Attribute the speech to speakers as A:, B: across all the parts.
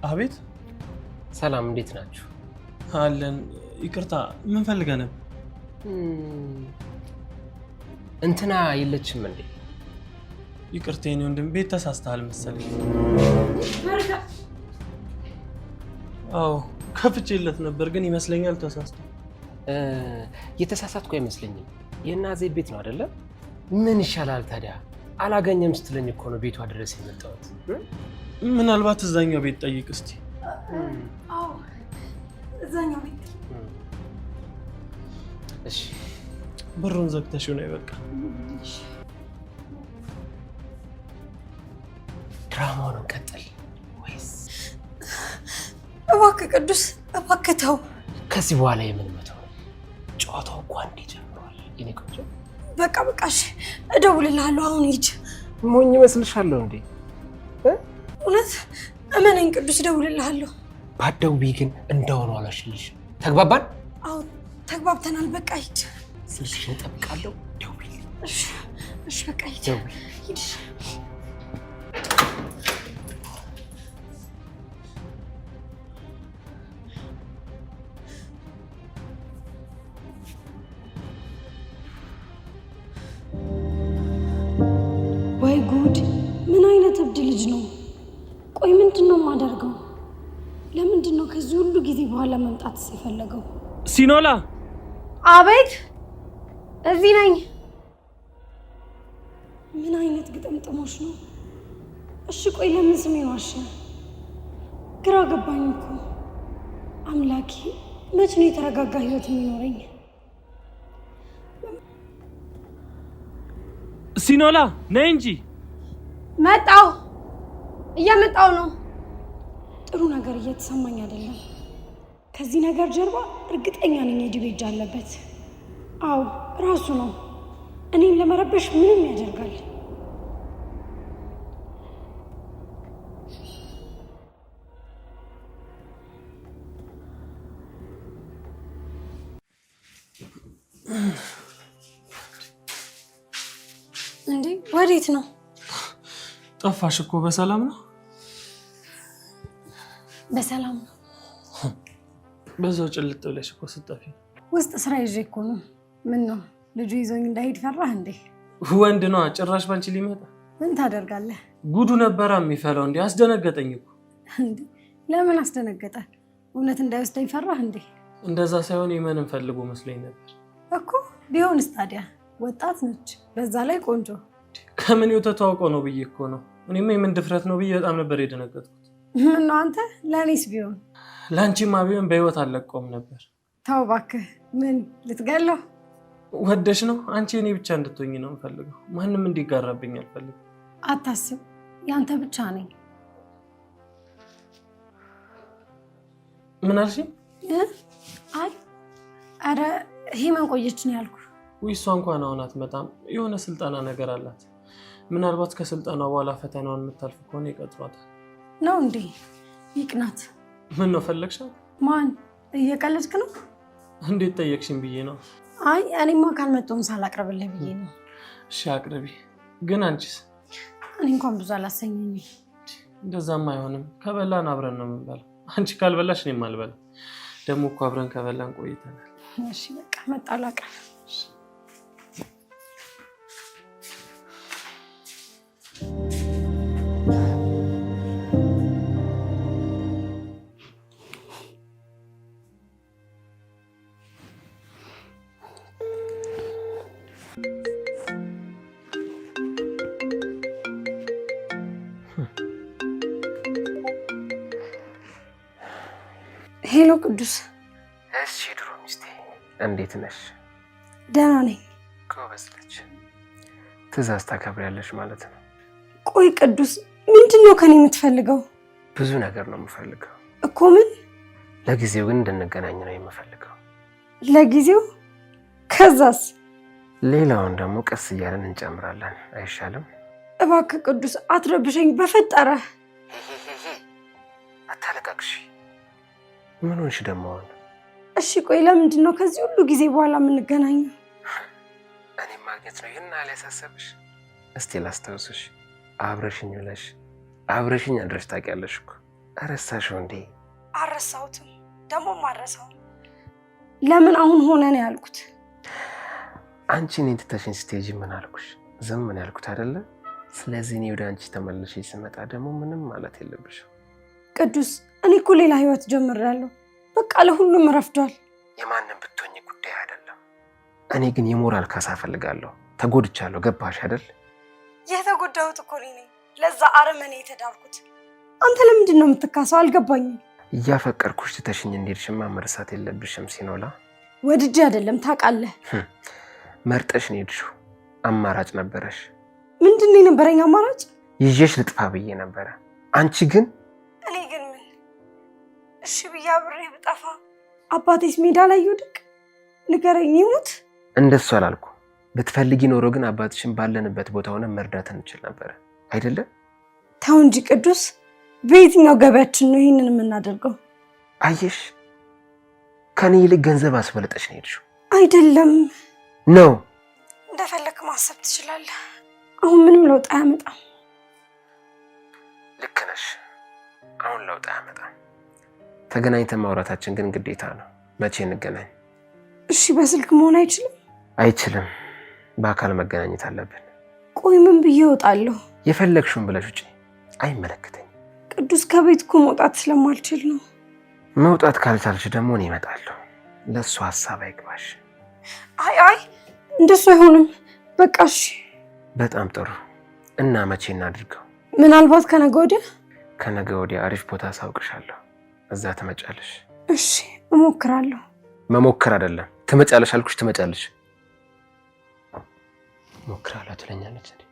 A: አቤት።
B: ሰላም እንዴት ናችሁ?
A: አለን። ይቅርታ ምን ፈልገህ ነበር?
B: እንትና የለችም እንዴ?
A: ይቅርታ የኔ ወንድም ቤት ተሳስተሃል መሰለኝ። አዎ ከፍቼለት ነበር ግን ይመስለኛል ተሳስቷል።
B: የተሳሳትኩ አይመስለኝም። የእናዜ ቤት ነው አይደለ? ምን ይሻላል ታዲያ? አላገኘም ስትለኝ እኮ ነው ቤቷ ድረስ የመጣሁት።
A: ምናልባት እዛኛው ቤት ጠይቅ እስቲ።
C: አዎ እዛኛው ቤት።
B: እሺ
A: በሩን ዘግተሽው ነው በቃ።
B: ድራማውን እንቀጥል ወይስ?
C: እባክህ ቅዱስ እባክህ ተው።
B: ከዚህ በኋላ የምንመተው ጨዋታው እኮ አንዴ ጀምሯል። የኔ ቆንጆ
C: በቃ እሺ እደውልልሃለሁ። አሁን ሂድ።
B: ሞኝ መስልሻለሁ እንዴ?
C: እውነት እመነኝ ቅዱስ እደውልልሃለሁ።
B: ባትደውይ ግን እንደሆነ አላሽልሽ። ተግባባን?
C: አዎ ተግባብተናል። በቃ ሂድ።
B: ስልክሽን እጠብቃለሁ። ደውይ።
C: እሺ በቃ ሂድ። ሂድ። ወይ ጉድ! ምን አይነት እብድ ልጅ ነው? ቆይ ምንድነው የማደርገው? ለምንድነው ከዚህ ሁሉ ጊዜ በኋላ መምጣት የፈለገው?
A: ሲኖላ!
C: አቤት! እዚህ ነኝ። ምን አይነት ግጥምጥሞች ነው? እሺ ቆይ ለምን ስሜን ዋሸ? ግራ ገባኝ እኮ። አምላኬ መቼ ነው የተረጋጋ ህይወት የሚኖረኝ?
A: ሲኖላ ነይ እንጂ።
C: መጣሁ። እየመጣሁ ነው። ጥሩ ነገር እየተሰማኝ አይደለም። ከዚህ ነገር ጀርባ እርግጠኛ ነኝ የዲቤ እጅ አለበት። አዎ ራሱ ነው። እኔን ለመረበሽ ምንም ያደርጋል። እንዴ ወዴት ነው?
A: ጠፋሽ እኮ። በሰላም ነው?
C: በሰላም ነው።
A: በዛው ጭልጥ ብለሽ እኮ ስጠፊ።
C: ውስጥ ስራ ይዤ እኮ ነው። ምን ነው ልጁ ይዞኝ እንዳይሄድ ፈራህ እንዴ?
A: ወንድ ነው ጭራሽ ባንቺ ሊመጣ።
C: ምን ታደርጋለህ?
A: ጉዱ ነበር የሚፈላው። እንዴ አስደነገጠኝ እኮ።
C: እንዴ ለምን አስደነገጠ? እውነት እንዳይወስደኝ ፈራህ እንዴ?
A: እንደዛ ሳይሆን የማንን ፈልጎ መስሎኝ ነበር
C: እኮ። ቢሆንስ ታዲያ ወጣት ነች፣ በዛ ላይ ቆንጆ።
A: ከምን ተዋውቀው ነው ብዬ እኮ ነው። እኔማ የምን ድፍረት ነው ብዬ በጣም ነበር የደነገጥኩት።
C: ምን ነው አንተ? ለእኔስ ቢሆን
A: ለአንቺማ ቢሆን በህይወት አልለቀውም ነበር።
C: ተው እባክህ። ምን ልትገለው
A: ወደሽ ነው? አንቺ እኔ ብቻ እንድትሆኝ ነው የምፈልገው። ማንም እንዲጋራብኝ አልፈልግም።
C: አታስብ፣ ያንተ ብቻ ነኝ።
A: ምን አልሽኝ?
C: አይ ኧረ ሂመን ቆየች ነው ያልኩ።
A: ውይ እሷ እንኳን አሁን አትመጣም። የሆነ ስልጠና ነገር አላት። ምናልባት ከስልጠና በኋላ ፈተናውን የምታልፍ ከሆነ ይቀጥሯታል።
C: ነው እንዴ? ይቅናት።
A: ምን ነው ፈለግሻት?
C: ማን? እየቀለድክ ነው?
A: እንዴት ጠየቅሽኝ ብዬ ነው።
C: አይ እኔማ ካልመጣሁም ሳላቅርብልህ ብዬ ነው።
A: እሺ አቅርቢ። ግን አንቺስ?
C: እኔ እንኳን ብዙ አላሰኘኝ።
A: እንደዛም አይሆንም። ከበላን አብረን ነው የምንበላው። አንቺ ካልበላሽ እኔም አልበላም። ደግሞ እኮ አብረን ከበላን ቆይተናል።
C: እሺ በቃ መጣሁ ላቅርብ። ሄሎ ቅዱስ።
B: እሺ ድሮ ሚስቴ እንዴት ነሽ?
C: ደህና ነኝ።
B: ጎበዝ ልጅ። ትዕዛዝ ታከብሪያለሽ ማለት ነው።
C: ቆይ ቅዱስ ምንድነው ከኔ የምትፈልገው?
B: ብዙ ነገር ነው የምፈልገው
C: እኮ። ምን?
B: ለጊዜው ግን እንድንገናኝ ነው የምፈልገው።
C: ለጊዜው? ከዛስ?
B: ሌላውን ደግሞ ቀስ እያለን እንጨምራለን። አይሻልም?
C: እባክህ ቅዱስ አትረብሸኝ በፈጠረህ።
B: አታለቃቅሽ። ምን ሆንሽ ደግሞ?
C: እሺ ቆይ ለምንድን ነው ከዚህ ሁሉ ጊዜ በኋላ የምንገናኘው?
B: እኔ ማግኘት ነው ይሄን አላሳሰብሽ? እስቲ ላስታውስሽ። አብረሽኝ ውለሽ አብረሽኝ አድረሽ ታውቂያለሽ እኮ። አረሳሽው እንዴ?
C: አረሳሁትም ደግሞ ማረሳው። ለምን አሁን ሆነ ነው ያልኩት።
B: አንቺ እኔን ትተሽኝ ስትሄጂ ምን አልኩሽ? ዝም ምን ያልኩት አይደለ? ስለዚህ እኔ ወደ አንቺ ተመልሼ ስመጣ ደግሞ ምንም ማለት የለብሽም።
C: ቅዱስ እኔ እኮ ሌላ ህይወት ጀምሬያለሁ። በቃ ለሁሉም ረፍዷል።
B: የማንም ብትሆኝ ጉዳይ አይደለም። እኔ ግን የሞራል ካሳ ፈልጋለሁ። ተጎድቻለሁ። ገባሽ አይደል?
C: የተጎዳሁት እኮ እኔ ነኝ። ለዛ አረመኔ የተዳርኩት። አንተ ለምንድን ነው የምትካሰው? አልገባኝም።
B: እያፈቀርኩሽ ትተሽኝ እንዴትሽማ መርሳት የለብሽም ሲኖላ።
C: ወድጄ አይደለም ታውቃለህ።
B: መርጠሽ ነው የሄድሽው። አማራጭ ነበረሽ።
C: ምንድን ነው የነበረኝ አማራጭ?
B: ይዤሽ ልጥፋ ብዬ ነበረ። አንቺ ግን
C: እኔ ግን ምን እሺ ብዬ አብሬ ብጠፋ አባቴስ ሜዳ ላይ ይውደቅ? ንገረኝ። ይሙት?
B: እንደሱ አላልኩ። ብትፈልጊ ኖሮ ግን አባትሽን ባለንበት ቦታ ሆነ መርዳት እንችል ነበረ አይደለ?
C: ተው እንጂ ቅዱስ፣ በየትኛው ገበያችን ነው ይህንን የምናደርገው?
B: አየሽ፣ ከኔ ይልቅ ገንዘብ አስበልጠሽ ነው የሄድሽው።
C: አይደለም
B: ነው።
C: እንደፈለክ ማሰብ ትችላለህ። አሁን ምንም ለውጥ አያመጣም።
B: ልክ ነሽ። አሁን ለውጥ አያመጣም። ተገናኝተን ማውራታችን ግን ግዴታ ነው። መቼ እንገናኝ?
C: እሺ፣ በስልክ መሆን አይችልም?
B: አይችልም። በአካል መገናኘት አለብን።
C: ቆይ ምን ብዬ እወጣለሁ?
B: የፈለግሽውን ብለሽ ውጪ። አይመለከተኝም።
C: ቅዱስ፣ ከቤት እኮ መውጣት ስለማልችል ነው።
B: መውጣት ካልቻልሽ ደግሞ እኔ እመጣለሁ። ለእሱ ሀሳብ አይግባሽ።
C: አይ እንደሱ አይሆንም። በቃ እሺ።
B: በጣም ጥሩ። እና መቼ እናድርገው?
C: ምናልባት ከነገ ወዲያ።
B: ከነገ ወዲያ አሪፍ ቦታ አሳውቅሻለሁ። እዛ ትመጫለሽ።
C: እሺ፣ እሞክራለሁ።
B: መሞከር አይደለም፣ ትመጫለሽ አልኩሽ። ትመጫለሽ። ሞክራለሁ ትለኛለች እንዴ?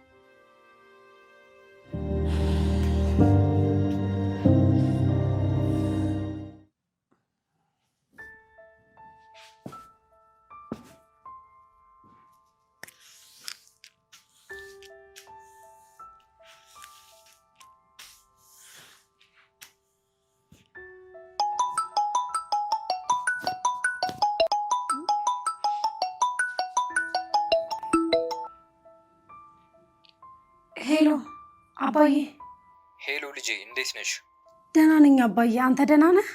C: ሄሎ አባዬ።
D: ሄሎ ልጄ፣ እንዴት ነሽ?
C: ደህና ነኝ አባዬ፣ አንተ ደህና ነህ?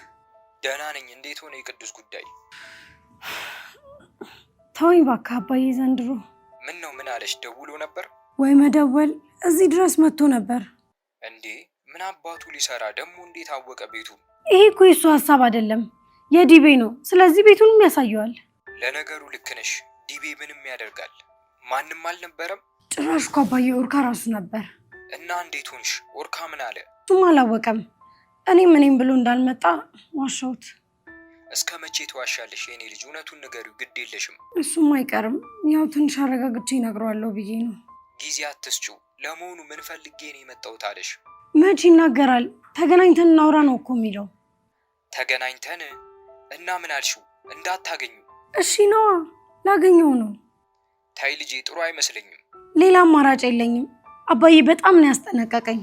D: ደህና ነኝ። እንዴት ሆነ የቅዱስ ጉዳይ?
C: ተወኝ እባክህ አባዬ። ዘንድሮ
D: ምን ነው? ምን አለሽ? ደውሎ ነበር
C: ወይ? መደወል እዚህ ድረስ መጥቶ ነበር
D: እንዴ? ምን አባቱ ሊሰራ ደግሞ? እንዴት አወቀ ቤቱን?
C: ይሄ እኮ የሱ ሀሳብ አይደለም፣ የዲቤ ነው። ስለዚህ ቤቱንም ያሳየዋል።
D: ለነገሩ ልክ ነሽ። ዲቤ ምንም ያደርጋል። ማንም አልነበረም።
C: ጭራሽ እኮ አባዬ ኦርካ ራሱ ነበር።
D: እና እንዴት ሆንሽ? ኦርካ ምን አለ?
C: እሱም አላወቀም። እኔም ብሎ እንዳልመጣ ዋሻሁት።
D: እስከ መቼ ትዋሻለሽ የኔ ልጅ? እውነቱን ንገሪው፣ ግድ የለሽም።
C: እሱም አይቀርም። ያው ትንሽ አረጋግቼ እነግረዋለሁ ብዬ ነው።
D: ጊዜ አትስጪው። ለመሆኑ ምን ፈልጌ ነው የመጣሁት አለሽ?
C: መቼ ይናገራል? ተገናኝተን እናውራ ነው እኮ የሚለው።
D: ተገናኝተን እና ምን አልሽው? እንዳታገኙ።
C: እሺ ነዋ፣ ላገኘው ነው።
D: ታይ ልጄ፣ ጥሩ አይመስለኝም።
C: ሌላ አማራጭ የለኝም። አባዬ በጣም ነው ያስጠነቀቀኝ።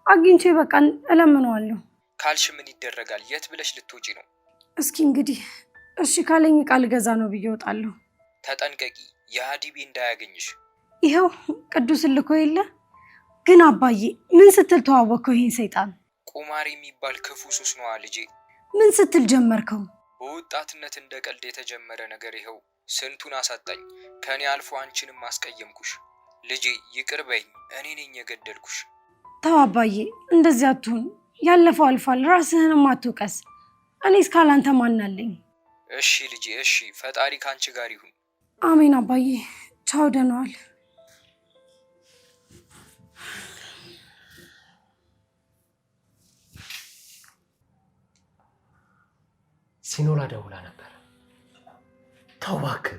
C: አግኝቼ በቃ እለምነዋለሁ።
D: ካልሽ ምን ይደረጋል? የት ብለሽ ልትወጪ ነው?
C: እስኪ እንግዲህ እሺ ካለኝ ቃል ገዛ ነው ብዬ እወጣለሁ።
D: ተጠንቀቂ፣ የዲቤ እንዳያገኝሽ።
C: ይኸው ቅዱስ ልኮ የለ። ግን አባዬ ምን ስትል ተዋወቅከው ይሄን ሰይጣን?
D: ቁማር የሚባል ክፉ ሱስ ነዋ ልጄ።
C: ምን ስትል ጀመርከው?
D: በወጣትነት እንደ ቀልድ የተጀመረ ነገር ይኸው ስንቱን አሳጣኝ። ከኔ አልፎ አንቺንም አስቀየምኩሽ። ልጄ ይቅር በይኝ፣ እኔ ነኝ የገደልኩሽ።
C: ተው አባዬ፣ እንደዚህ አትሁን። ያለፈው አልፏል፣ ራስህንም አትውቀስ። እኔ እስካላንተ ማን አለኝ?
D: እሺ ልጄ፣ እሺ። ፈጣሪ ካንቺ ጋር ይሁን።
C: አሜን አባዬ። ቻው፣ ደህና ዋል።
B: ሲኖላ ደውላ ነበር።
E: ተው እባክህ።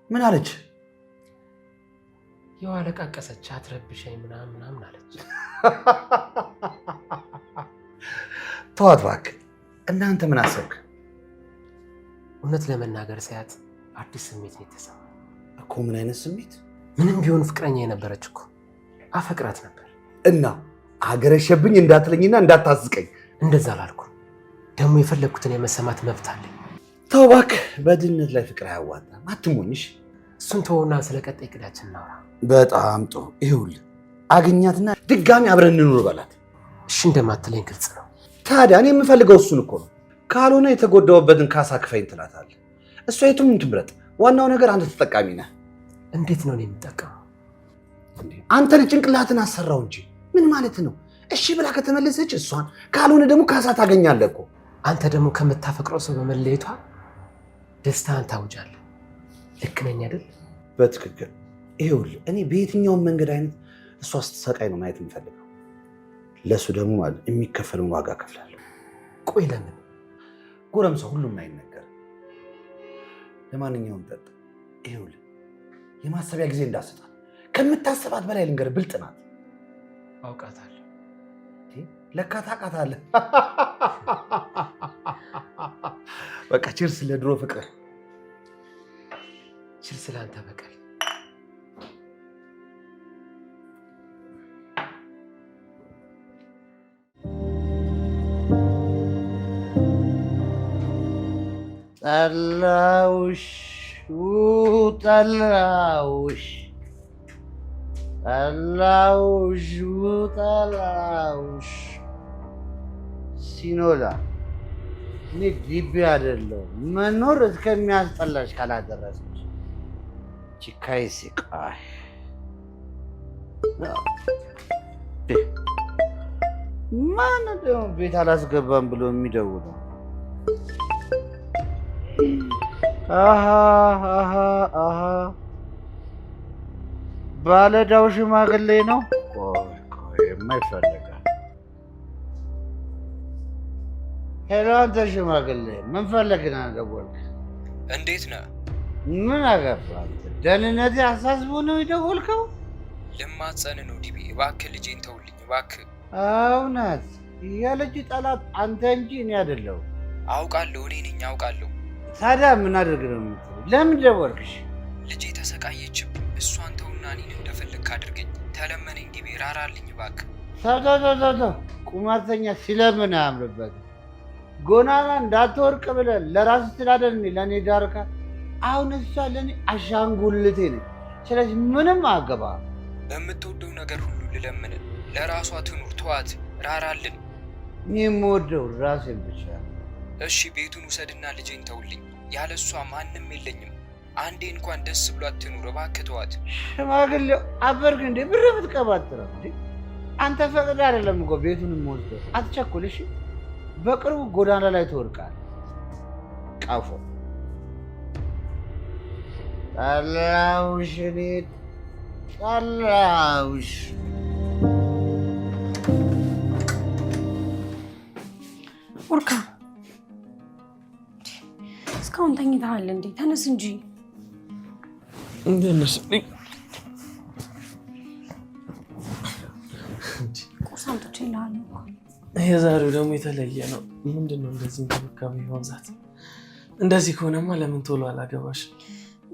E: ምን አለች?
B: ያው አለቃቀሰች። አትረብሸኝ ምናምን አለች።
E: ተዋት እባክህ። እናንተ ምን አሰብክ?
B: እውነት ለመናገር ሳያት አዲስ ስሜት ነው የተሰማኝ
E: እኮ። ምን አይነት ስሜት?
B: ምንም ቢሆን ፍቅረኛ የነበረች እኮ አፈቅራት ነበር።
E: እና አገረሸብኝ እንዳትለኝና እንዳታዝቀኝ።
B: እንደዛ አላልኩም። ደግሞ የፈለግኩትን የመሰማት መብት አለኝ።
E: ተው እባክህ። በድህነት ላይ ፍቅር አያዋጣም። አትሞኝሽ።
B: እሱን ተወውና ስለ ቀጣይ እቅዳችን እናውራ።
E: በጣም ጥሩ። ይኸውልህ አገኛትና ድጋሚ አብረን እንኑር በላት።
B: እሺ እንደማትለኝ ግልጽ ነው።
E: ታዲያ እኔ የምፈልገው እሱን እኮ ነው። ካልሆነ የተጎዳውበትን ካሳ ክፈኝ ትላታለህ። እሷ የቱም ትምረጥ፣ ዋናው ነገር አንተ ተጠቃሚ ነህ።
B: እንዴት ነው የምጠቀመው?
E: አንተን ጭንቅላትን አሰራው እንጂ ምን ማለት ነው? እሺ ብላ ከተመለሰች እሷን፣ ካልሆነ ደግሞ ካሳ ታገኛለህ እኮ።
B: አንተ ደግሞ ከምታፈቅረው ሰው በመለየቷ ደስታን ታውጃለህ። ልክ ነኝ አይደል?
E: በትክክል። ይኸውልህ እኔ በየትኛውም መንገድ አይነት እሷ ስትሰቃይ ነው ማየት የምፈልገው። ለሱ ደግሞ ማለት የሚከፈለውን ዋጋ ከፍላለሁ።
B: ቆይ ለምን?
E: ጎረምሳው ሁሉም አይነገር። ለማንኛውም ጠጥ። ይኸውልህ የማሰቢያ ጊዜ እንዳሰጣት ከምታሰባት በላይ ልንገር፣ ብልጥ ናት።
B: አውቃታለሁ።
E: ለካ ታውቃታለህ። በቃ ቺርስ ለድሮ ፍቅር፣
B: ቺርስ ለአንተ በቀል።
F: ጠላውሽ ጠላውሽ ጠላውሽ ጠላውሽ ሲኖላ እኔ ግቢ አይደለሁም መኖር እስከሚያስጠላሽ ካላደረሰች ቺካይ ሲቃይ ማን ደግሞ ቤት አላስገባም ብሎ የሚደውለው? ባለዳው ሽማግሌ ነው። ቆይ የማይፈልጋል። ሄሎ አንተ ሽማግሌ ምን ፈልግህ ነው ደወልክ?
D: እንዴት ነህ?
F: ምን አገባህ? ደህንነቴ አሳስቦ ነው የደወልከው?
D: ልማጸን ነው ዲቤ፣ እባክህ ልጄን ተውልኝ እባክህ።
F: እውነት የልጅ ጠላት አንተ እንጂ እኔ አይደለሁም።
D: አውቃለሁ፣ እኔ ነኝ አውቃለሁ።
F: ታዲያ ምን አድርግ ነው የምትለው? ለምን ደወልክሽ?
D: ልጄ ተሰቃየችብኝ። እሷን ተውና እኔን እንደፈለግክ አድርገኝ። ተለመነኝ ዲቤ፣ ራራልኝ እባክህ።
F: ተው ቁማርተኛ ሲለምን አያምርበትም። ጎናና እንዳትወርቅ ብለህ ለራስህ ትላደል ለእኔ ዳርካ። አሁን እሷ ለእኔ አሻንጉልቴ ነች። ስለዚህ ምንም አገባ።
D: በምትወደው ነገር ሁሉ ልለምን፣ ለራሷ ትኑር፣ ተዋት፣ ራራልን።
F: እኔ የምወደው ራሴን ብቻ።
D: እሺ ቤቱን ውሰድና ልጄን ተውልኝ። ያለ እሷ ማንም የለኝም። አንዴ እንኳን ደስ ብሏት ትኑር እባክህ ተዋት።
F: ሽማግሌው አበርክ እንዴ? ብር ብትቀባጥረው እንዴ? አንተ ፈቅድ አይደለም እኮ ቤቱንም ወስደው። አትቸኩል እሺ። በቅርቡ ጎዳና ላይ ትወድቃለህ። ቀፎ ጠላውሽ፣ እኔ ጠላውሽ።
C: ኡርካ እስካሁን ተኝተሃል እንዴ? ተነስ እንጂ። ቁርስ አምጥቼልሃለሁ።
A: የዛሬው ደግሞ የተለየ ነው። ምንድነው እንደዚህ እንክብካቤ ማብዛት? እንደዚህ ከሆነማ ለምን ቶሎ አላገባሽ?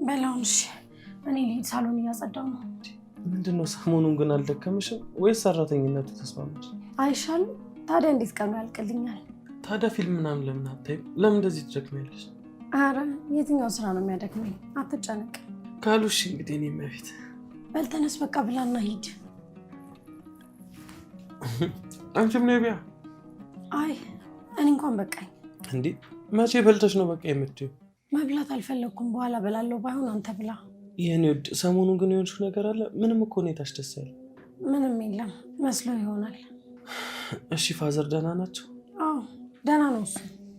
C: በላውን እሺ፣ እኔ ልሂድ፣ ሳሎን እያጸዳሁ ነው።
A: ምንድነው ሰሞኑን ግን አልደከምሽም ወይስ ሰራተኝነቱ ተስማማሽ?
C: አይሻልም? ታዲያ እንዴት ቀኑ ያልቅልኛል?
A: ታዲያ ፊልም ምናምን ለምን አታይም? ለምን እንደዚህ ትደክሚያለሽ?
C: አረ የትኛው ስራ ነው የሚያደክመኝ? አትጨነቅ።
A: ካሉሽ እንግዲህ እኔ መቤት
C: በል ተነስ፣ በቃ ብላና ሂድ።
A: አንቺም ነይ ቢያ።
C: አይ እኔ እንኳን በቃኝ።
A: እንዴ መቼ በልተሽ ነው በቃ የምትይው?
C: መብላት አልፈለግኩም፣ በኋላ በላለሁ። ባይሆን አንተ ብላ።
A: የኔ ውድ ሰሞኑን ግን የሆንሽው ነገር አለ? ምንም እኮ ሁኔታሽ ደስ ያለ።
C: ምንም የለም መስሎ ይሆናል።
A: እሺ ፋዘር ደህና ናቸው?
C: አዎ ደህና ነው እሱ።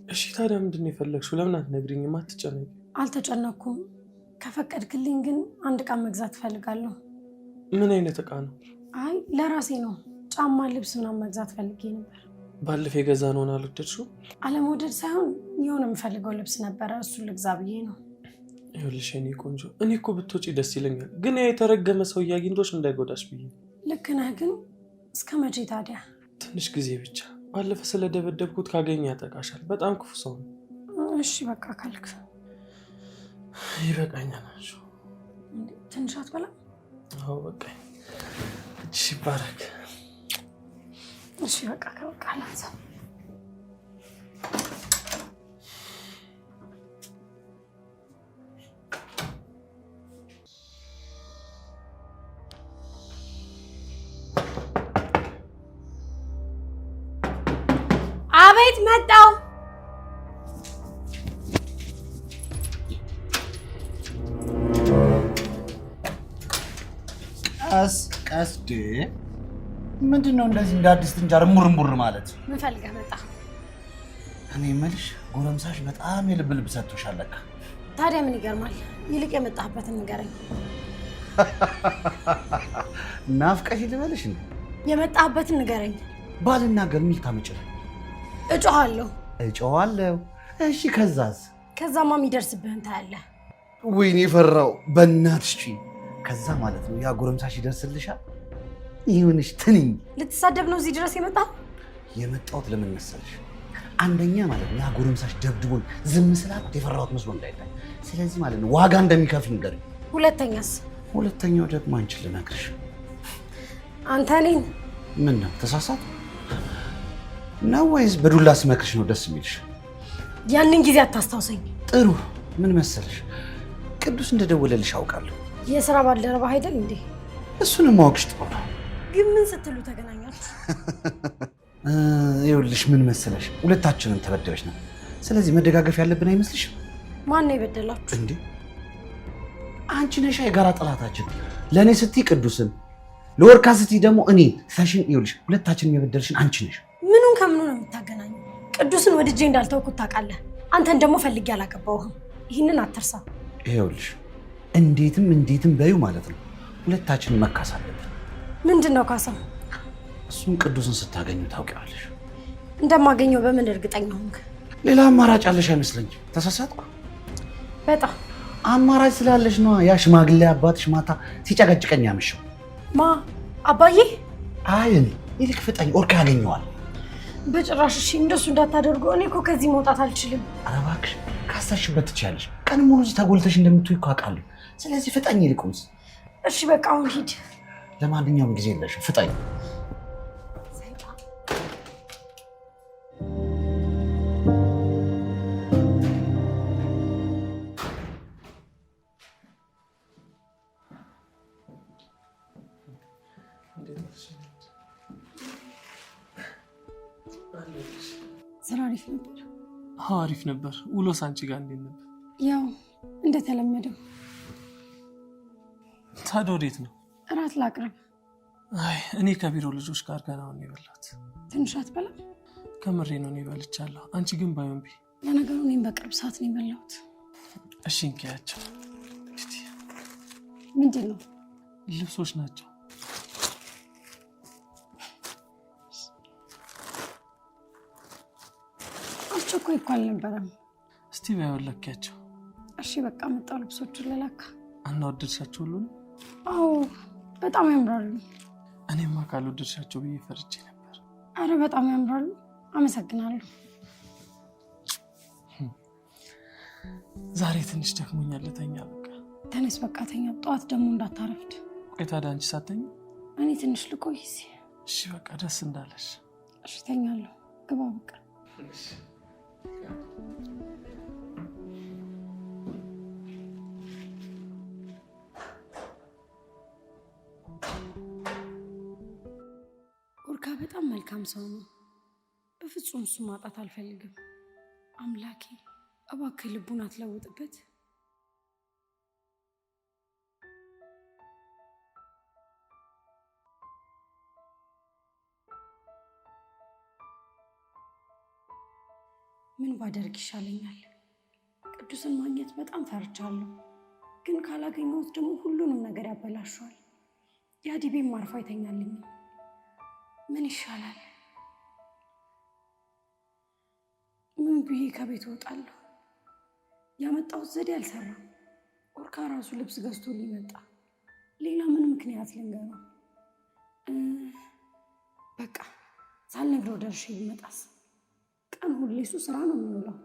A: እሺ ታዲያ ምንድን ነው የፈለግሽው? ለምን አትነግሪኝም? አትጨነቂ።
C: አልተጨነኩም። ከፈቀድክልኝ ግን አንድ ዕቃ መግዛት እፈልጋለሁ።
A: ምን አይነት ዕቃ ነው?
C: አይ ለራሴ ነው። ጫማ፣ ልብስ ምናምን መግዛት ፈልጌ ነበር።
A: ባለፈው የገዛነውን አልወደድሽው?
C: አለመውደድ ሳይሆን የሆነ የምፈልገው ልብስ ነበረ፣ እሱን ልግዛ ብዬ ነው።
A: ይኸውልሽ የኔ ቆንጆ፣ እኔ እኮ ብትወጪ ደስ ይለኛል፣ ግን ያ የተረገመ ሰውዬ አግኝቶሽ እንዳይጎዳሽ ብዬ። ልክ
C: ነህ፣ ግን እስከ መቼ ታዲያ?
A: ትንሽ ጊዜ ብቻ። ባለፈ ስለደበደብኩት ካገኘ ያጠቃሻል። በጣም ክፉ ሰው ነው።
C: እሺ በቃ ካልክ
A: ይበቃኛል።
C: ትንሽ አትበላ?
A: አዎ በቃ እሺ ይባረክ።
C: እሺ በቃ ከበቃ ላንሳ። አቤት መጣው።
E: ቀስ ምንድነው እንደዚህ እንደ አዲስ ትንጃር ሙርሙር ማለት?
C: ምን ፈልገህ መጣ?
E: እኔ የምልሽ ጎረምሳሽ በጣም የልብ ልብ ሰጥቶሻል ለካ።
C: ታዲያ ምን ይገርማል? ይልቅ የመጣህበትን ንገረኝ።
E: ናፍቀሽ ልበልሽ እንዴ?
C: የመጣህበትን ንገረኝ።
E: ባልናገር ምን ታመጭ?
C: እጮሃለሁ።
E: እሺ ከዛስ?
C: ከዛማ የሚደርስብህን ታያለህ።
E: ወይኔ ፈራው በእናትሽ። ከዛ ማለት ነው ያ ጎረምሳሽ ይደርስልሻል። ይሁንሽ ትንኝ።
C: ልትሳደብ ነው እዚህ ድረስ የመጣው?
E: የመጣሁት ለምን መሰለሽ? አንደኛ ማለት ነው ያ ጎረምሳሽ ደብድቦን ዝም ስላት የፈራሁት መስሎ እንዳይታይ። ስለዚህ ማለት ነው ዋጋ እንደሚከፍል ንገሪኝ።
C: ሁለተኛስ?
E: ሁለተኛው ደግሞ አንቺን ልነግርሽ።
C: አንተ እኔን
E: ምን ነው ተሳሳት ነው ወይስ በዱላ ስመክርሽ ነው ደስ የሚልሽ?
C: ያንን ጊዜ አታስታውሰኝ።
E: ጥሩ። ምን መሰለሽ ቅዱስ እንደደወለልሽ አውቃለሁ።
C: የሥራ ባልደረባ አይደል እንዴ?
E: እሱንም ማወቅሽ ጥሩ ነው።
C: ግን ምን ስትሉ ተገናኛችሁ?
E: ይኸውልሽ ምን መሰለሽ ሁለታችንም ተበደለሽ ነው። ስለዚህ መደጋገፍ ያለብን አይመስልሽም?
C: ማን ነው የበደላችሁ
E: እንዴ? አንቺ ነሽ የጋራ ጠላታችን። ለእኔ ስትይ ቅዱስን፣ ለወርካ ስትይ ደግሞ እኔ ሳሽን። ይኸውልሽ ሁለታችንም የበደልሽን አንቺ ነሽ።
C: ምኑን ከምኑ ነው የምታገናኘው? ቅዱስን ወድጄ እንዳልተውኩት ታውቃለህ። አንተን ደግሞ ፈልጌ አላገባሁህም። ይህንን አትርሳ።
E: ይኸውልሽ እንዴትም በዩ ማለት ነው ሁለታችንን መካስ አለብን።
C: ምንድን ነው ካሳው?
E: እሱን ቅዱስን ስታገኙ ታውቂዋለሽ።
C: እንደማገኘው በምን እርግጠኛ ሆንክ?
E: ሌላ አማራጭ አለሽ አይመስለኝም። ተሳሳትኩ?
C: በጣም
E: አማራጭ ስላለሽ ነው ያ ሽማግሌ አባትሽ ማታ ሲጨቀጭቀኝ ያመሸው።
C: ማ አባዬ?
E: አይ እኔ ይልቅ ፍጠኝ፣ ኦርካ ያገኘዋል።
C: በጭራሽ። እሺ እንደሱ እንዳታደርጉ። እኔ እኮ ከዚህ መውጣት አልችልም።
E: ኧረ እባክሽ ካሳሽበት ትችያለሽ። ቀን ሙሉ እዚህ ተጎልተሽ እንደምትውይ እኮ አውቃለሁ። ስለዚህ ፍጠኝ ይልቁንስ።
C: እሺ በቃ አሁን ሂድ።
E: ለማንኛውም ጊዜ የለሽም፣ ፍጠኝ።
C: ስራ አሪፍ ነበር?
A: አዎ አሪፍ ነበር። ውሎስ አንቺ ጋር እንዴት ነበር?
C: ያው እንደተለመደው።
A: ታዲያ ወዴት ነው?
C: እራት ላቅርብ።
A: አይ እኔ ከቢሮ ልጆች ጋር ገና ነው የበላሁት።
C: ትንሽ አትበላም?
A: ከምሬ ነው እኔ በልቻለሁ። አንቺ ግን ባይሆን ቢ።
C: ለነገሩ እኔም በቅርብ ሰዓት ነው የበላሁት።
A: እሺ እንኪያቸው።
C: ምንድን ነው?
A: ልብሶች ናቸው።
C: አስቸኳይ እኮ አልነበረም።
A: እስቲ ባይሆን ለኪያቸው።
C: እሺ በቃ መጣሁ። ልብሶቹን ልላካ።
A: አናወደድሻቸው ሁሉንም?
C: አዎ በጣም ያምራሉ።
A: እኔማ ካልወደድሻቸው ብዬ ፈርቼ ነበር።
C: አረ በጣም ያምራሉ። አመሰግናለሁ።
A: ዛሬ ትንሽ ደክሞኛል፣ ልተኛ በቃ።
C: ተነስ በቃ ተኛ። ጠዋት ደግሞ እንዳታረፍድ።
A: ቆይ ታዲያ አንቺ ሳተኝ?
C: እኔ ትንሽ ልቆይ።
A: እሺ በቃ ደስ እንዳለሽ።
C: እሺ ተኛለሁ። ግባ በቃ። ኦርካ በጣም መልካም ሰው ነው። በፍጹም እሱ ማጣት አልፈልግም። አምላኬ እባክህ ልቡን አትለውጥበት። ምን ባደርግ ይሻለኛል? ቅዱስን ማግኘት በጣም ፈርቻለሁ፣ ግን ካላገኘሁት ደግሞ ሁሉንም ነገር ያበላሸዋል። ያዲቤም አርፎ አይተኛልኝም። ምን ይሻላል? ምን ብዬ ከቤት እወጣለሁ? ያመጣሁት ዘዴ አልሰራም። ኦርካ ራሱ ልብስ ገዝቶ ሊመጣ፣ ሌላ ምን ምክንያት ልንገረው? በቃ ሳልነግረው ደርሼ ቢመጣስ? ቀን ሁሌ እሱ ስራ ነው የሚውለው።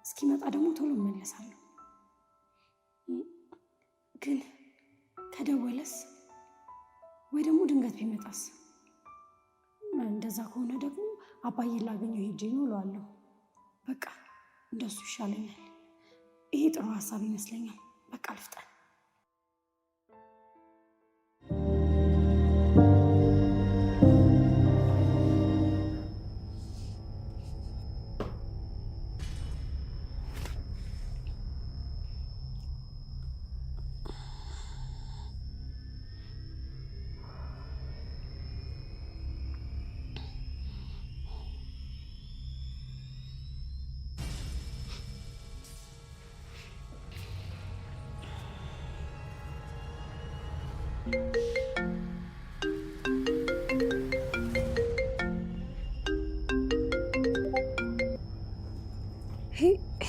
C: እስኪመጣ ደግሞ ቶሎ እመለሳለሁ። ግን ከደወለስ? ወይ ደግሞ ድንገት ቢመጣስ? እንደዛ ከሆነ ደግሞ አባዬን ላገኘው ሄጄ ነው እለዋለሁ። በቃ እንደሱ ይሻለኛል። ይሄ ጥሩ ሀሳብ ይመስለኛል። በቃ ልፍጠን።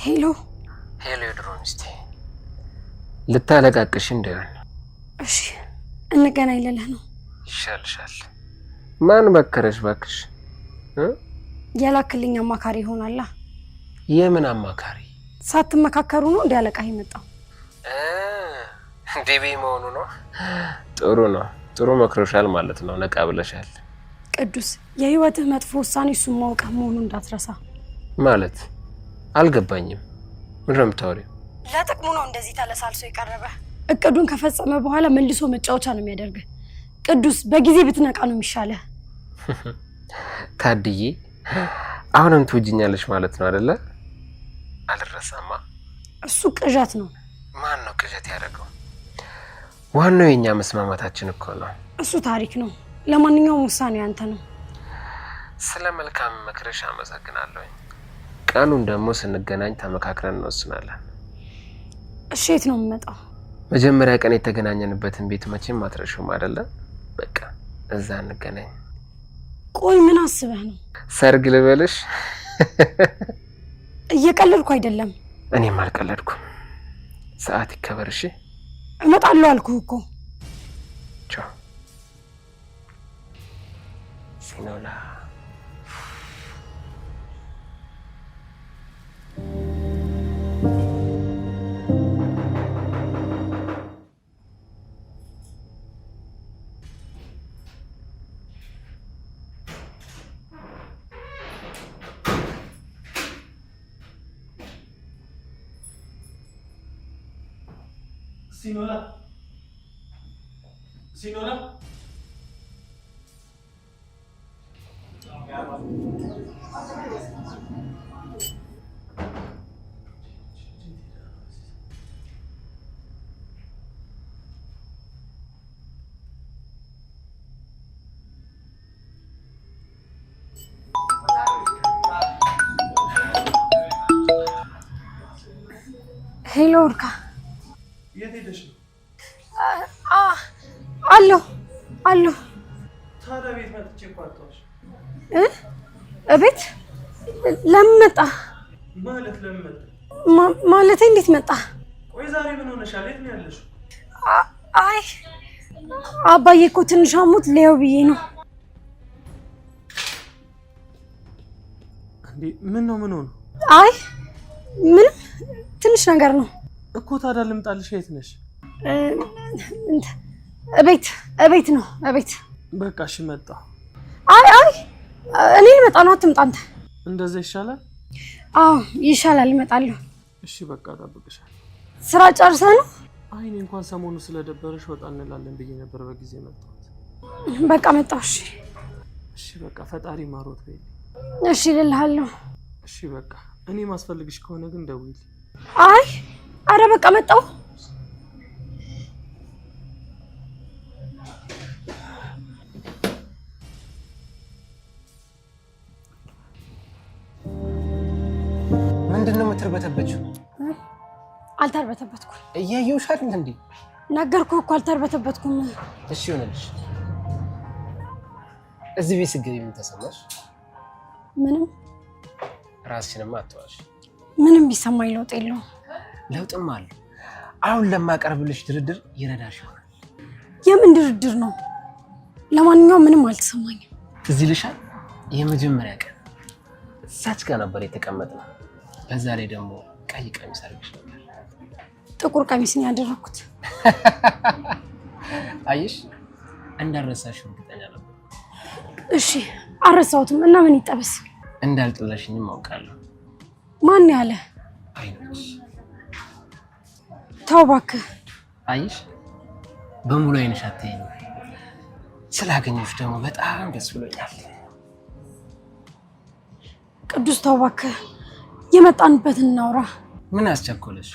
C: ሄሎ
B: የድሮ ሚስቴ ልታለቃቅሽ እንዳይሆን።
C: እሺ እንገናኝ ልልህ ነው።
B: ይሻልሻል። ማን መከረሽ ባክሽ?
C: የላክልኝ አማካሪ ይሆናላ።
B: የምን አማካሪ?
C: ሳትመካከሩ ነው እንደ አለቃ ይመጣው?
B: ዲቪ መሆኑ ነው። ጥሩ ነው። ጥሩ መክሮሻል ማለት ነው። ነቃ ብለሻል።
C: ቅዱስ የህይወትህ መጥፎ ውሳኔ እሱን ማውቀህ መሆኑን እንዳትረሳ።
B: ማለት አልገባኝም። ምን ነው የምታወሪው?
C: ለጥቅሙ ነው እንደዚህ ተለሳልሶ የቀረበ። እቅዱን ከፈጸመ በኋላ መልሶ መጫወቻ ነው የሚያደርግህ። ቅዱስ በጊዜ ብትነቃ ነው የሚሻለህ።
B: ታድዬ አሁንም ትወጂኛለሽ ማለት ነው አይደለ? አልረሳማ።
C: እሱ ቅዠት ነው።
B: ማን ነው ቅዠት ያደረገው? ዋናው የኛ መስማማታችን እኮ ነው።
C: እሱ ታሪክ ነው። ለማንኛውም ውሳኔ አንተ ነው።
B: ስለ መልካም ምክርሽ አመሰግናለሁ። ቀኑን ደግሞ ስንገናኝ ተመካክረን እንወስናለን።
C: እሺ የት ነው የምመጣው?
B: መጀመሪያ ቀን የተገናኘንበትን ቤት መቼም አትረሺውም አይደለ? በቃ እዛ እንገናኝ።
C: ቆይ ምን አስበህ ነው?
B: ሰርግ ልበልሽ?
C: እየቀለድኩ አይደለም።
B: እኔም አልቀለድኩም። ሰዓት ይከበር። እሺ
C: እመጣለሁ አልኩህ እኮ።
B: ቻው ሲኖላ።
A: ሲኖላ
C: ሄሎ ወርካ።
A: የት ሄደሽ ነው? አለሁ። ታዲያ ቤት መጥቼ እኮ አጣሁሽ።
C: እቤት ለምን መጣ?
A: ማለት ለምን መጣ?
C: ማለቴ እንዴት መጣ?
A: ቆይ ዛሬ ምን ሆነሻል? የት ነው ያለሽው?
C: አይ አባዬ እኮ ትንሽ አሞት ሊያው ብዬ ነው።
A: እንዴ ምን ሆኖ?
C: አይ ምንም ትንሽ ነገር ነው
A: እኮ። ታዲያ ልምጣልሽ? የት ነሽ?
C: እቤት ነው።
A: በቃ እሺ መጣሁ።
C: አይ እኔ ልመጣ ነው። አትምጣ አንተ።
A: እንደዛ ይሻላል?
C: አዎ ይሻላል። እመጣለሁ።
A: እሺ በቃ እጠብቅሻለሁ።
C: ስራ ጨርሰህ ነው?
A: አይ እኔ እንኳን ሰሞኑ ስለደበረሽ ወጣ እንላለን ብዬ ነበር በጊዜ መጣሁት።
C: በቃ መጣሁ።
A: እሺ በቃ ፈጣሪ ማሮት በይ።
C: እሺ እልልሃለሁ።
A: እሺ በቃ እኔ ማስፈልግሽ ከሆነ ግን ደውይልኝ።
C: አይ አረ በቃ መጣሁ።
B: ምንድነው የምትርበተበችው?
C: አልተርበተበትኩም።
B: እያየሁሽ አይደል እንዴ?
C: ነገርኩህ እኮ አልተርበተበትኩም።
B: እሺ ይሆነልሽ። እዚህ ቤት ስትገቢ ምን ተሰማሽ?
C: ምንም።
B: ራስሽንማ አትዋሽ።
C: ምንም ቢሰማኝ ለውጥ የለውም።
B: ለውጥም አለ። አሁን ለማቀርብልሽ ድርድር ይረዳሽ ይሆናል።
C: የምን ድርድር ነው? ለማንኛውም ምንም አልተሰማኝም።
B: እዚህ ልሻል። የመጀመሪያ ቀን እዛች ጋር ነበር የተቀመጥነው። በዛ ላይ ደግሞ ቀይ ቀሚስ አድርገሽ ነበር።
C: ጥቁር ቀሚስ ነው ያደረኩት።
B: አየሽ፣ እንዳረሳሽ እርግጠኛ ነበር።
C: እሺ አረሳሁትም እና ምን ይጠበስ?
B: እንዳልጥለሽኝም አውቃለሁ።
C: ማን ያለ?
B: አይኖች።
C: ተው እባክህ።
B: አየሽ፣ በሙሉ አይንሽ አትይኝ። ስላገኘሽ ደግሞ በጣም ደስ ብሎኛል።
C: ቅዱስ ተው እባክህ፣ የመጣንበትን እናውራ።
B: ምን አስቸኮለሽ?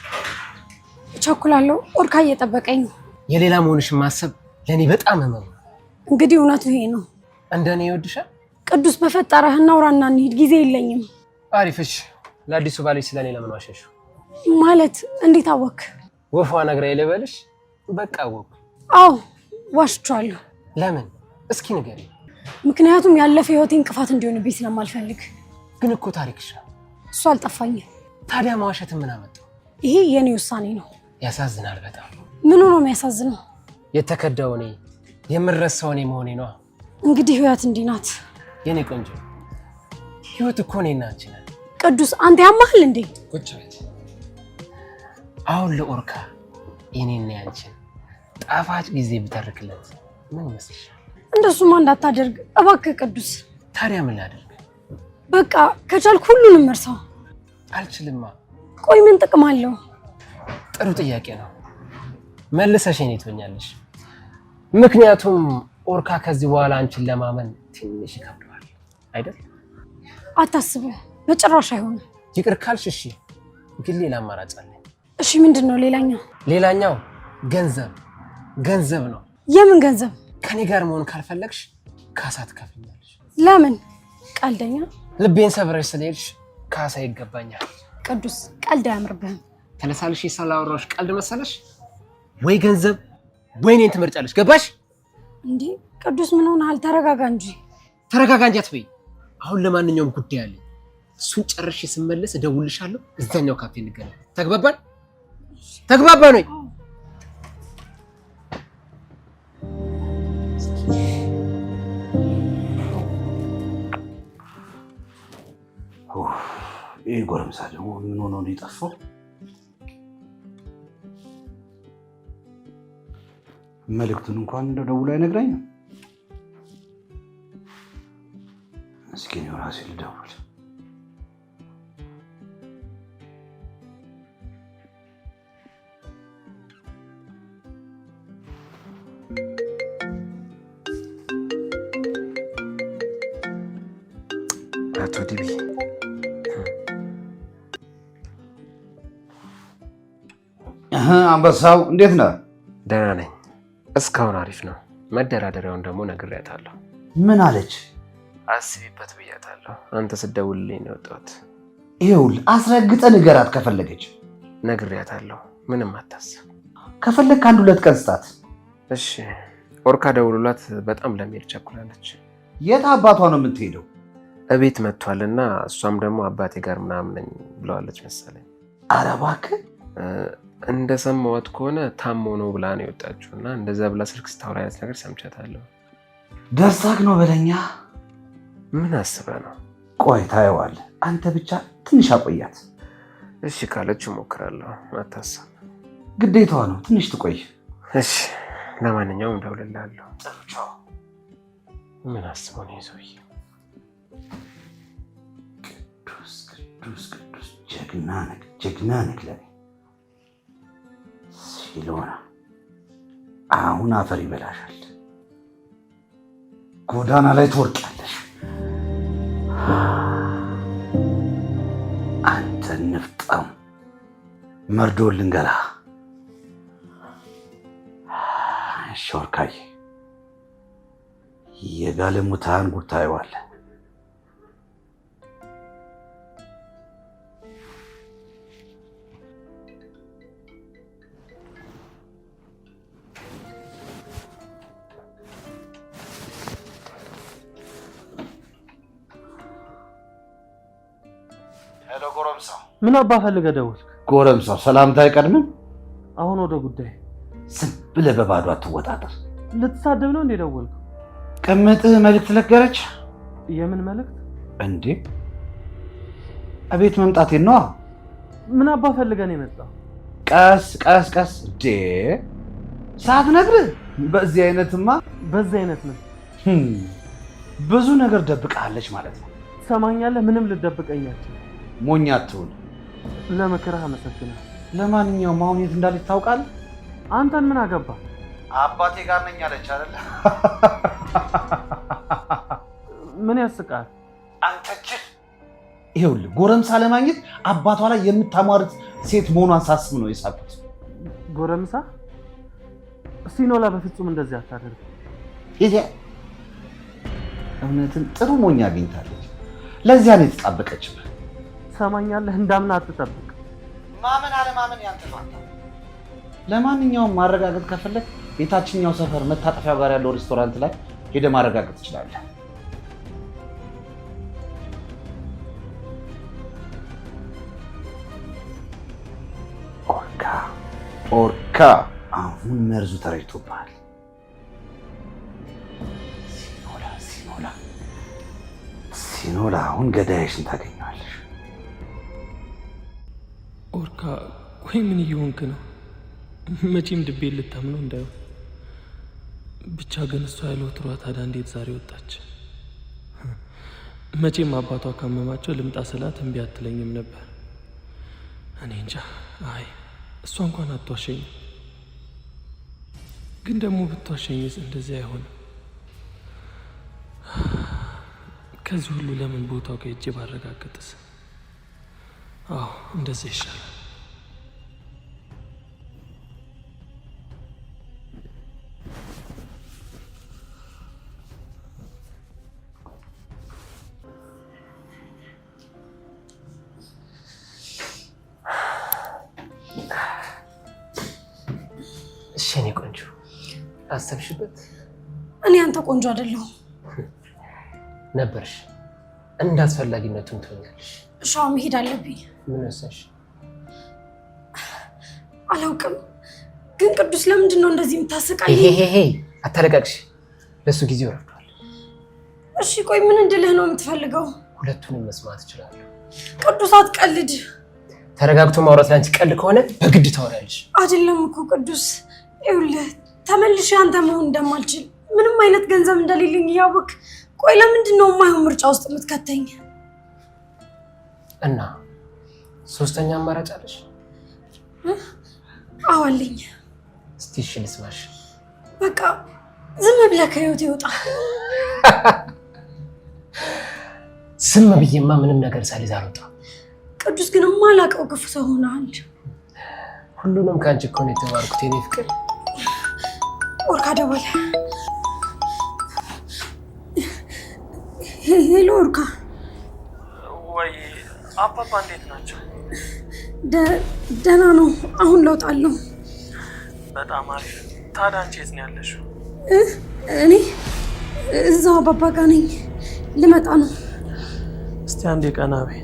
C: ቸኩላለሁ። ኦርካ እየጠበቀኝ ነው።
B: የሌላ መሆንሽን ማሰብ ለእኔ በጣም ህመም ነው።
C: እንግዲህ እውነቱ ይሄ ነው።
B: እንደኔ ይወድሻል?
C: ቅዱስ በፈጠረህ እናውራና እንሂድ። ጊዜ የለኝም።
B: አሪፍሽ። ለአዲሱ ባልሽ ስለኔ ለምን ዋሸሽ?
C: ማለት እንዴት አወክ?
B: ወፏ ነግራኝ ልበልሽ? በቃ አወኩ።
C: አዎ ዋሽቻለሁ።
B: ለምን? እስኪ ንገሪ።
C: ምክንያቱም ያለፈ ህይወቴ እንቅፋት እንዲሆንብኝ ስለማልፈልግ።
B: ግን እኮ ታሪክሽ ነው።
C: እሱ አልጠፋኝም።
B: ታዲያ ማዋሸት ምን አመጣው?
C: ይሄ የኔ ውሳኔ ነው።
B: ያሳዝናል በጣም።
C: ምኑ ነው የሚያሳዝነው?
B: የተከዳው እኔ የምረሳው እኔ መሆኔ ነው።
C: እንግዲህ ህይወት እንዲህ ናት
B: የኔ ቆንጆ። ህይወት እኮ እኔና አንቺ ነን።
C: ቅዱስ አንተ ያማህል እንዴ?
B: ቁጭ በል። አሁን ለኦርካ የኔና ያንቺን ጣፋጭ ጊዜ ብተርክለት ምን ይመስልሻል?
C: እንደሱማ እንዳታደርግ እባክህ ቅዱስ።
B: ታዲያ ምን ላደርግ?
C: በቃ ከቻልክ ሁሉንም መርሳው።
B: አልችልማ።
C: ቆይ ምን ጥቅም አለው?
B: ጥሩ ጥያቄ ነው። መልሰሽ እኔ ትሆኛለሽ። ምክንያቱም ኦርካ ከዚህ በኋላ አንቺን ለማመን ትንሽ ይከብደዋል አይደል?
C: አታስበው፣ በጭራሽ አይሆንም።
B: ይቅር ካልሽ እሺ፣ ግን ሌላ አማራጭ አለ።
C: እሺ ምንድን ነው ሌላኛው?
B: ሌላኛው ገንዘብ ነው።
C: የምን ገንዘብ?
B: ከኔ ጋር መሆን ካልፈለግሽ ካሳ ትከፍኛለሽ።
C: ለምን? ቀልደኛ።
B: ልቤን ሰብረሽ ስለሄድሽ ካሳ ይገባኛል።
C: ቅዱስ ቀልድ አያምርብህም።
B: ተነሳልሽ ስላወራሁሽ ቀልድ መሰለሽ? ወይ ገንዘብ ወይ እኔን ትመርጫለሽ። ገባሽ?
C: እንዴ ቅዱስ ምን ሆነሃል? ተረጋጋ እንጂ።
B: ተረጋጋ እንጂ አትበይ። አሁን ለማንኛውም ጉዳይ አለኝ። እሱን ጨርሼ ስመለስ እደውልልሻለሁ። እዛኛው ካፌ እንገናኝ። ተግባባን ወይ?
E: ይህ ጎረምሳ ደግሞ ምን ሆኖ ነው የጠፋው? መልእክቱን እንኳን እንደደውሎ አይነግረኝም። እስኪ እኔው ራሴ ልደውል።
B: አቶ ዲቢ
E: አንበሳው እንዴት ነህ?
B: ደህና ነኝ። እስካሁን አሪፍ ነው። መደራደሪያውን ደግሞ ነግሬያታለሁ።
E: ምን አለች?
B: አስቢበት ብያታለሁ። አንተ ስትደውልልኝ ነው የወጣሁት።
E: ይኸውልህ አስረግጠህ ንገራት ከፈለገች።
B: ነግሬያታለሁ። ምንም አታስብ።
E: ከፈለግክ 1-2 ቀን ስጣት።
B: እሺ። ኦርካ ደውሎላት በጣም ለመሄድ ቸኩላለች።
E: የት አባቷ ነው የምትሄደው?
B: እቤት መጥቷልና እሷም ደግሞ አባቴ ጋር ምናምን ነኝ ብለዋለች መሰለኝ።
E: ኧረ እባክህ።
B: እንደሰማሁት ከሆነ ታሞ ነው ብላ ነው የወጣችው እና እንደዛ ብላ ስልክ ስታወራ አይነት ነገር ሰምቻታለሁ።
E: ደርሳክ ነው በለኛ።
B: ምን አስበህ ነው?
E: ቆይ ታየዋለህ። አንተ ብቻ ትንሽ አቆያት።
B: እሺ ካለች እሞክራለሁ። አታስብ።
E: ግዴታዋ ነው። ትንሽ ትቆይ።
B: እሺ። ለማንኛውም እደውልልሃለሁ።
E: ጥሩ ቻው።
B: ምን አስበው ነው ሰውዬ?
E: ቅዱስ ጀግና ነህ ለኔ ሲሎና። አሁን አፈር ይበላሻል። ጎዳና ላይ ትወርቂያለሽ። አንተ ንፍጣም መርዶ ልንገራ። ሾርካይ የጋለሙታን ጉድ ታየዋለህ። ሄሎ ጎረምሳው።
A: ምን አባ ፈልገህ ደወልክ?
E: ጎረምሳው ሰላምታ አይቀድምም?
A: አሁን ወደ ጉዳይ።
E: ዝም ብለህ በባዶ አትወጣጠር።
A: ልትሳደብ ነው እንዴ ደወልከው?
E: ቅምጥህ መልዕክት ነገረች?
A: የምን መልዕክት
E: እንዴ? እቤት መምጣቴን ነዋ።
A: ምን አባ ፈልገህ ነው የመጣው?
E: ቀስ እንዴ ሳትነግርህ በዚህ አይነትማ።
A: በዚህ አይነት ምን?
E: ብዙ ነገር ደብቃለች ማለት ነው።
A: ትሰማኛለህ? ምንም ልደብቀኛችሁ።
E: ሞኝ አትሁን።
A: ለምክርህ አመሰግናለሁ።
E: ለማንኛውም አሁን የት እንዳለች ታውቃለህ?
A: አንተን ምን አገባ?
E: አባቴ ጋር ነኝ አለች አይደል?
A: ምን ያስቃል?
E: አንተ ጅል! ይኸውልህ ጎረምሳ ለማግኘት አባቷ ላይ የምታሟርት ሴት መሆኗን ሳስብ ነው የሳቁት።
A: ጎረምሳ? ሲኖላ በፍጹም እንደዚህ አታደርግ።
E: ይሄ እውነትን ጥሩ ሞኝ አግኝታለች። ለዚያ ነው የተጣበቀችበት።
A: ትሰማኛለህ? እንዳምና አትጠብቅ።
E: ማመን አለማመን ያንተ ፋንታ። ለማንኛውም ማረጋገጥ ከፈለግ የታችኛው ሰፈር መታጠፊያው ጋር ያለው ሬስቶራንት ላይ ሄደህ ማረጋገጥ ትችላለህ። ኦርካ አሁን መርዙ ተረጭቶብሃል። ሲኖላ አሁን ገዳይሽን ታገኘዋለሽ።
A: ኦርካ ቆይ ምን እየሆንክ ነው? መቼም ድቤ ልታምነው እንዳይሆን። ብቻ ግን እሷ ያለው ትሯ ታዲያ እንዴት ዛሬ ወጣች? መቼም አባቷ ካመማቸው ልምጣ ስላት እምቢ አትለኝም ነበር። እኔ እንጃ። አይ እሷ እንኳን አትዋሸኝም። ግን ደግሞ ብትዋሸኝስ እንደዚህ አይሆንም። ከዚህ ሁሉ ለምን ቦታው ከእጄ ባረጋግጥስ? አዎ እንደዚህ ይሻላል።
B: እሺ እኔ ቆንጆ አሰብሽበት?
C: እኔ አንተ ቆንጆ አይደለሁም
B: ነበርሽ። እንዳስፈላጊነቱን ትሆኛለሽ።
C: ሻው መሄድ አለብኝ።
B: ምን ወሰንሽ?
C: አላውቅም፣ ግን ቅዱስ ለምንድን ነው እንደዚህ የምታሰቃይ?
B: ይሄ አታለቃቅሽ። ለሱ ጊዜው ረፍዷል።
C: እሺ ቆይ ምን እንድልህ ነው የምትፈልገው?
B: ሁለቱንም መስማት እችላለሁ።
C: ቅዱስ አትቀልድ።
B: ተረጋግቶ ማውራት ላንቺ ቀልድ ከሆነ በግድ ታወራለሽ።
C: አይደለም እኮ ቅዱስ፣ ይኸውልህ ተመልሼ አንተ መሆን እንደማልችል ምንም አይነት ገንዘብ እንደሌለኝ እያወቅ፣ ቆይ ለምንድን ነው የማይሆን ምርጫ ውስጥ የምትከተኝ?
B: እና ሶስተኛ አማራጭ አለሽ?
C: አዎ አለኝ።
B: እስቲ እሺ ልስማሽ።
C: በቃ ዝም ብለህ ከህይወት ይወጣ።
B: ዝም ብዬማ ምንም ነገር ሳልይዝ አልወጣም።
C: ቅዱስ ግን የማላውቀው ክፉ ሰው ሆነሃል።
B: ሁሉንም ከአንቺ እኮ ነው የተማርኩት የኔ ፍቅር።
C: ኦርካ ደወለ። ሄሎ ኦርካ።
A: ወይ አባባ እንዴት ናቸው?
C: ደህና ነው። አሁን ለውጣለሁ።
A: በጣም አሪፍ። ታዲያ አንቺ የት ነው ያለሽው?
C: እኔ እዛው አባባ ጋር ነኝ። ልመጣ ነው።
A: እስቲ አንዴ ቀና በይ።